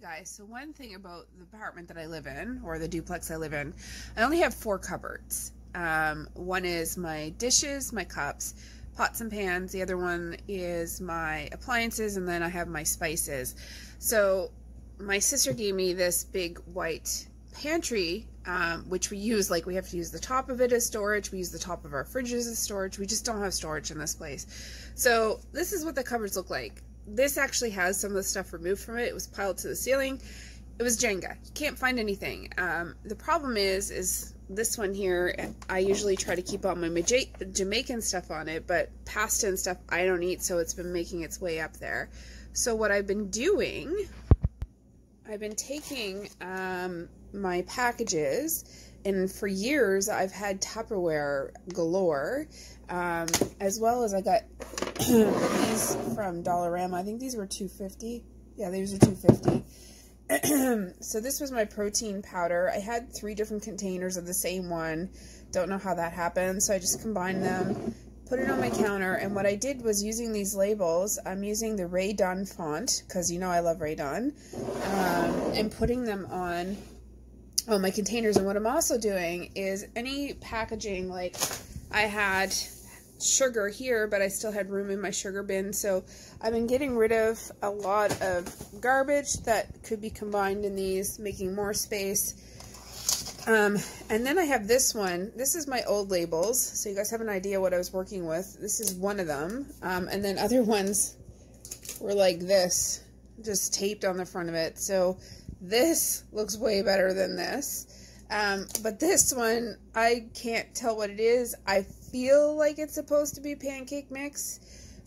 Guys, so one thing about the apartment that I live in, or the duplex I live in, I only have 4 cupboards. One is my dishes, my cups, pots and pans. The other one is my appliances, and then I have my spices. So my sister gave me this big white pantry, which we use, like we have to use the top of it as storage. We use the top of our fridges as storage. We just don't have storage in this place. So this is what the cupboards look like. This actually has some of the stuff removed from it. It was piled to the ceiling. It was Jenga. You can't find anything. The problem is this one here, I usually try to keep all my Jamaican stuff on it, but pasta and stuff I don't eat, so it's been making its way up there. So what I've been doing, I've been taking my packages, and for years I've had Tupperware galore, as well as I got these from Dollarama. I think these were $2.50. Yeah, these are $2.50. So this was my protein powder. I had 3 different containers of the same one. Don't know how that happened, so I just combined them, put it on my counter, and what I did was, using these labels, I'm using the Ray Dunn font, because you know I love Ray Dunn, and putting them on my containers. And what I'm also doing is, any packaging, like I had sugar here, but I still had room in my sugar bin, so I've been getting rid of a lot of garbage that could be combined in these, making more space. And then I have this one. This is my old labels, so you guys have an idea what I was working with. This is one of them, and then other ones were like this, just taped on the front of it. So this looks way better than this. But this one, I can't tell what it is. I feel like it's supposed to be pancake mix,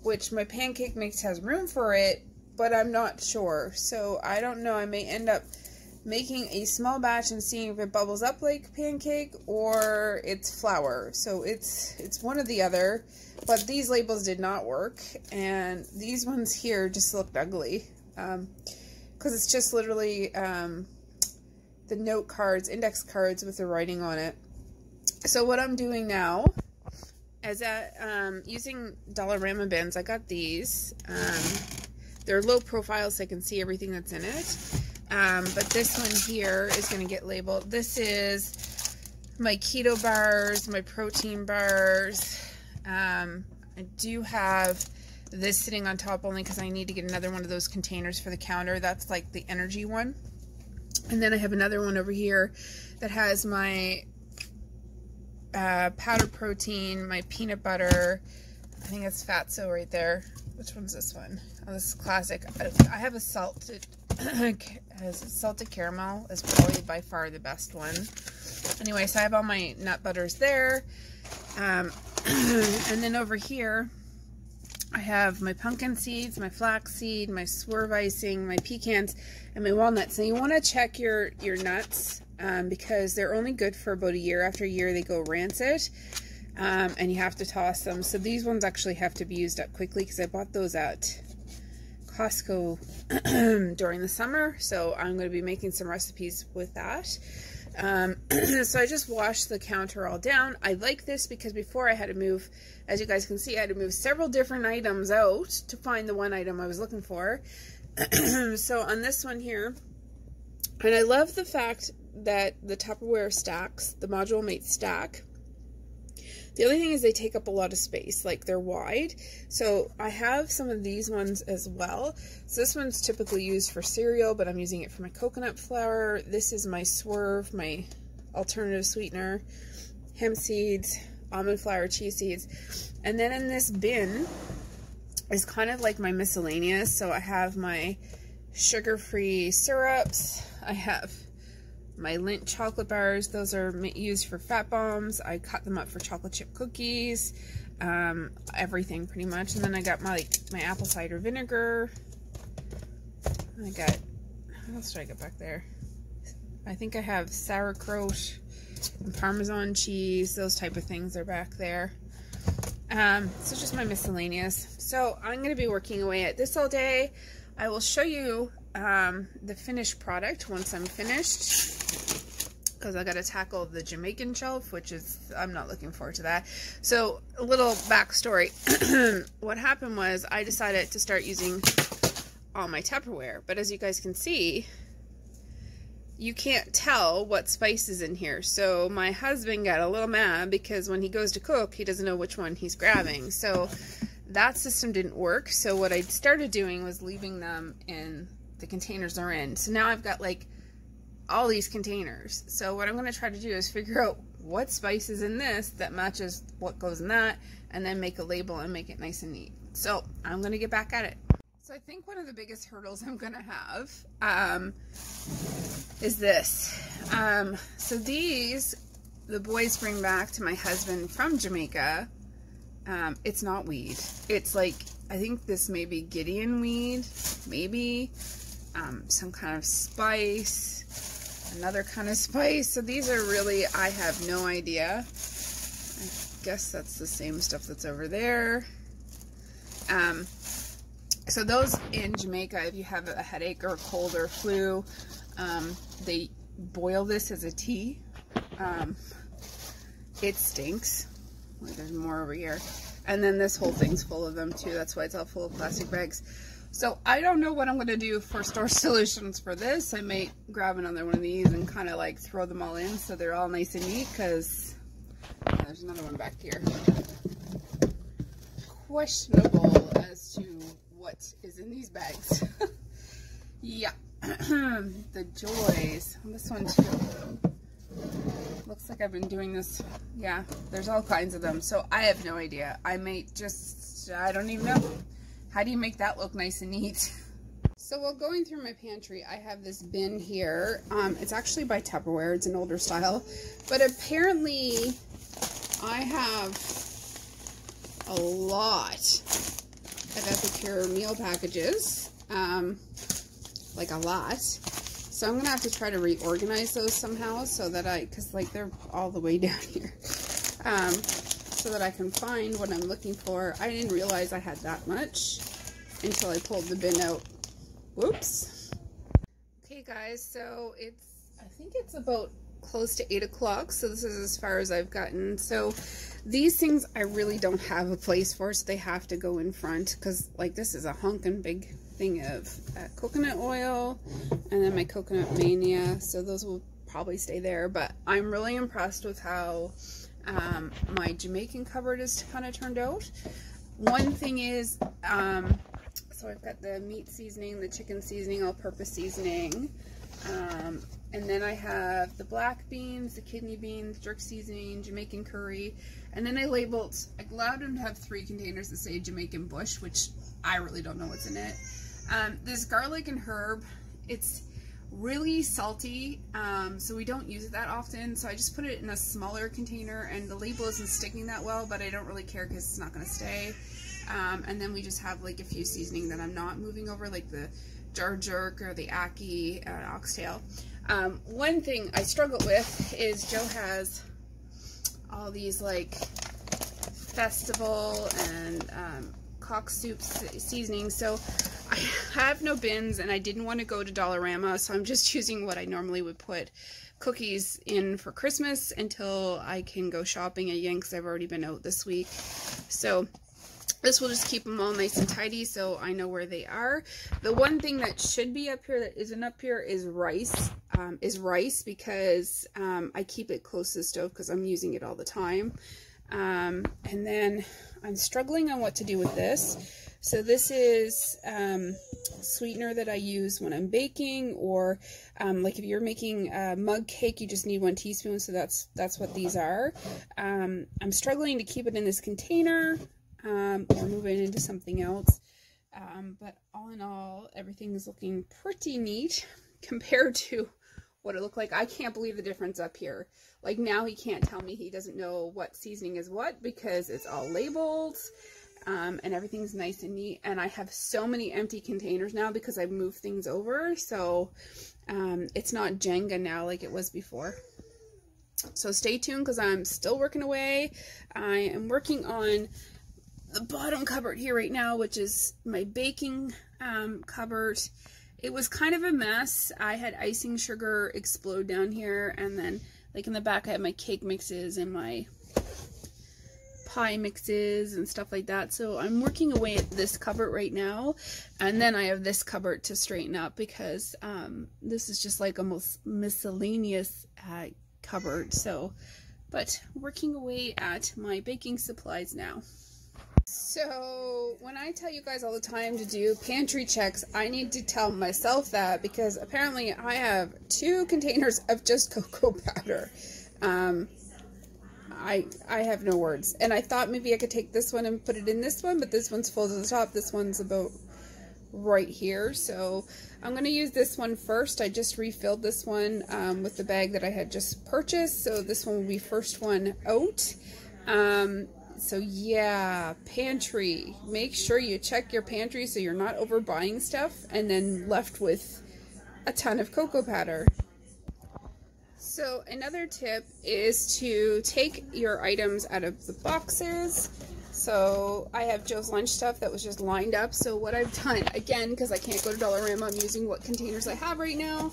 which my pancake mix has room for it, but I'm not sure. So I don't know. I may end up making a small batch and seeing if it bubbles up like pancake or it's flour. So it's one or the other, but these labels did not work, and these ones here just looked ugly, because it's just literally the note cards, index cards with the writing on it. So what I'm doing now is that using Dollarama bins. I got these. They're low profile, so I can see everything that's in it. But this one here is going to get labeled. This is my keto bars, my protein bars. I do have this sitting on top only because I need to get another one of those containers for the counter. That's like the energy one. And then I have another one over here that has my powdered protein, my peanut butter. I think it's Fatso right there. Which one's this one? Oh, this is classic. I have a salted caramel. Is probably by far the best one. Anyway, so I have all my nut butters there. And then over here, I have my pumpkin seeds, my flaxseed, my swerve icing, my pecans, and my walnuts. And you want to check your nuts because they're only good for about a year. After a year, they go rancid, and you have to toss them. So these ones actually have to be used up quickly because I bought those at Costco during the summer. So I'm going to be making some recipes with that. So I just washed the counter all down. I like this because before I had to move, as you guys can see, I had to move several different items out to find the one item I was looking for. So on this one here, and I love the fact that the Tupperware stacks, the module mates stack. The other thing is they take up a lot of space, like they're wide. So I have some of these ones as well. So this one's typically used for cereal, but I'm using it for my coconut flour. This is my swerve, my alternative sweetener, hemp seeds, almond flour, chia seeds. And then in this bin is kind of like my miscellaneous. So I have my sugar-free syrups. I have my Lindt chocolate bars. Those are used for fat bombs. I cut them up for chocolate chip cookies, everything pretty much. And then I got my apple cider vinegar. I got, what else did I get back there? I think I have sauerkraut and Parmesan cheese. Those type of things are back there. So just my miscellaneous. So I'm going to be working away at this all day. I will show you the finished product once I'm finished, because I got to tackle the Jamaican shelf, which is, I'm not looking forward to that. So a little backstory. What happened was I decided to start using all my Tupperware, but as you guys can see, you can't tell what spice is in here. So my husband got a little mad because when he goes to cook, he doesn't know which one he's grabbing. So that system didn't work. So what I started doing was leaving them in the containers they're in. So now I've got like all these containers. So what I'm going to try to do is figure out what spice is in this that matches what goes in that, and then make a label and make it nice and neat. So I'm going to get back at it. So I think one of the biggest hurdles I'm going to have is this. So these, the boys bring back to my husband from Jamaica. It's not weed. It's like, I think this may be Gideon weed, maybe some kind of spice, another kind of spice. So these are really, I have no idea. I guess that's the same stuff that's over there. So those in Jamaica, if you have a headache or a cold or flu, they boil this as a tea. It stinks. Wait, there's more over here. And then this whole thing's full of them too. That's why it's all full of plastic bags. So I don't know what I'm going to do for store solutions for this. I may grab another one of these and kind of like throw them all in so they're all nice and neat, because there's another one back here. Questionable as to what is in these bags. Yeah. The joys. This one too. Looks like I've been doing this. Yeah, there's all kinds of them. So I have no idea. I may just, I don't even know. How do you make that look nice and neat? So while going through my pantry, I have this bin here. It's actually by Tupperware. It's an older style. But apparently I have a lot of Epicure meal packages. Like a lot. So I'm going to have to try to reorganize those somehow so that because like they're all the way down here. So that I can find what I'm looking for. I didn't realize I had that much until I pulled the bin out. Whoops. Okay guys, so I think it's about close to 8 o'clock, so this is as far as I've gotten. So these things I really don't have a place for, so they have to go in front, because like this is a honkin' big thing of coconut oil, and then my coconut mania, so those will probably stay there. But I'm really impressed with how my Jamaican cupboard is kind of turned out. One thing is, so I've got the meat seasoning, the chicken seasoning, all-purpose seasoning, and then I have the black beans, the kidney beans, jerk seasoning, Jamaican curry, and then I allowed them to have 3 containers that say Jamaican bush, which I really don't know what's in it. This garlic and herb, it's really salty, so we don't use it that often, so I just put it in a smaller container, and the label isn't sticking that well, but I don't really care because it's not going to stay. And then we just have like a few seasoning that I'm not moving over, like the jar jerk or the ackee oxtail. One thing I struggle with is Joe has all these like festival and cock soup seasoning, so I have no bins, and I didn't want to go to Dollarama, so I'm just choosing what I normally would put cookies in for Christmas until I can go shopping again, because I've already been out this week. So this will just keep them all nice and tidy, so I know where they are. The one thing that should be up here that isn't up here is rice. Because I keep it close to the stove because I'm using it all the time. And then I'm struggling on what to do with this. So this is sweetener that I use when I'm baking, or like if you're making a mug cake, you just need 1 teaspoon. So that's what these are. I'm struggling to keep it in this container or move it into something else. But all in all, everything is looking pretty neat compared to what it looked like. I can't believe the difference up here. Like now he can't tell me, he doesn't know what seasoning is what because it's all labeled. And everything's nice and neat, and I have so many empty containers now because I've moved things over, so it's not Jenga now like it was before. So stay tuned because I'm still working away. I am working on the bottom cupboard here right now, which is my baking cupboard. It was kind of a mess. I had icing sugar explode down here, and then like in the back I had my cake mixes and my pie mixes and stuff like that. So I'm working away at this cupboard right now, and then I have this cupboard to straighten up because this is just like a most miscellaneous cupboard. So, but working away at my baking supplies now. So when I tell you guys all the time to do pantry checks, I need to tell myself that because apparently I have 2 containers of just cocoa powder. I have no words. And I thought maybe I could take this one and put it in this one, but this one's full to the top. This one's about right here. So I'm going to use this one first. I just refilled this one with the bag that I had just purchased. So this one will be first one out. So yeah, pantry. Make sure you check your pantry so you're not overbuying stuff and then left with a ton of cocoa powder. So another tip is to take your items out of the boxes. So I have Joe's lunch stuff that was just lined up. So what I've done, again, because I can't go to Dollarama, I'm using what containers I have right now.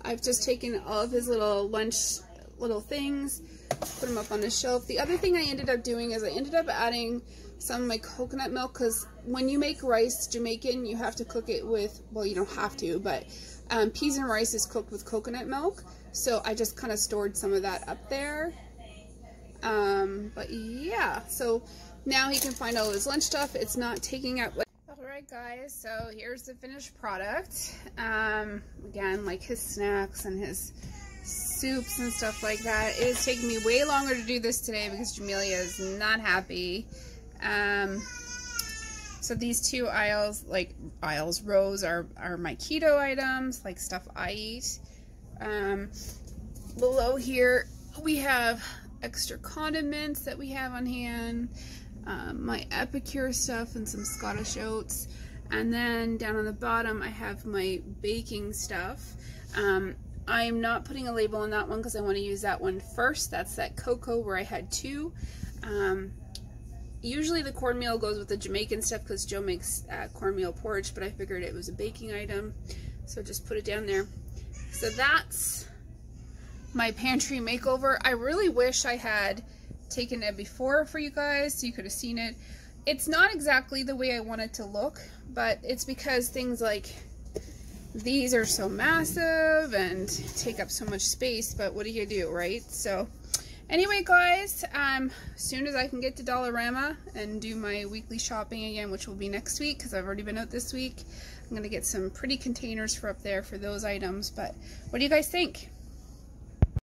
I've just taken all of his little lunch little things, put them up on the shelf. The other thing I ended up doing is I ended up adding some of my coconut milk, because when you make rice Jamaican, you have to cook it with, well, you don't have to, but peas and rice is cooked with coconut milk. So I just kind of stored some of that up there. But yeah, so now he can find all his lunch stuff. It's not taking up. Alright guys, so here's the finished product. Again, like his snacks and his soups and stuff like that. It is taking me way longer to do this today because Jamelia is not happy. So these 2 rows are my keto items, like stuff I eat. Below here we have extra condiments that we have on hand, my Epicure stuff and some Scottish oats, and then down on the bottom I have my baking stuff. I'm not putting a label on that one because I want to use that one first. That's that cocoa where I had 2. Usually the cornmeal goes with the Jamaican stuff because Joe makes cornmeal porridge, but I figured it was a baking item, so just put it down there. So that's my pantry makeover. I really wish I had taken it before for you guys so you could have seen it. It's not exactly the way I want it to look, but it's because things like these are so massive and take up so much space, but what do you do, right? So anyway guys, as soon as I can get to Dollarama and do my weekly shopping again, which will be next week because I've already been out this week, I'm going to get some pretty containers for up there for those items. But what do you guys think?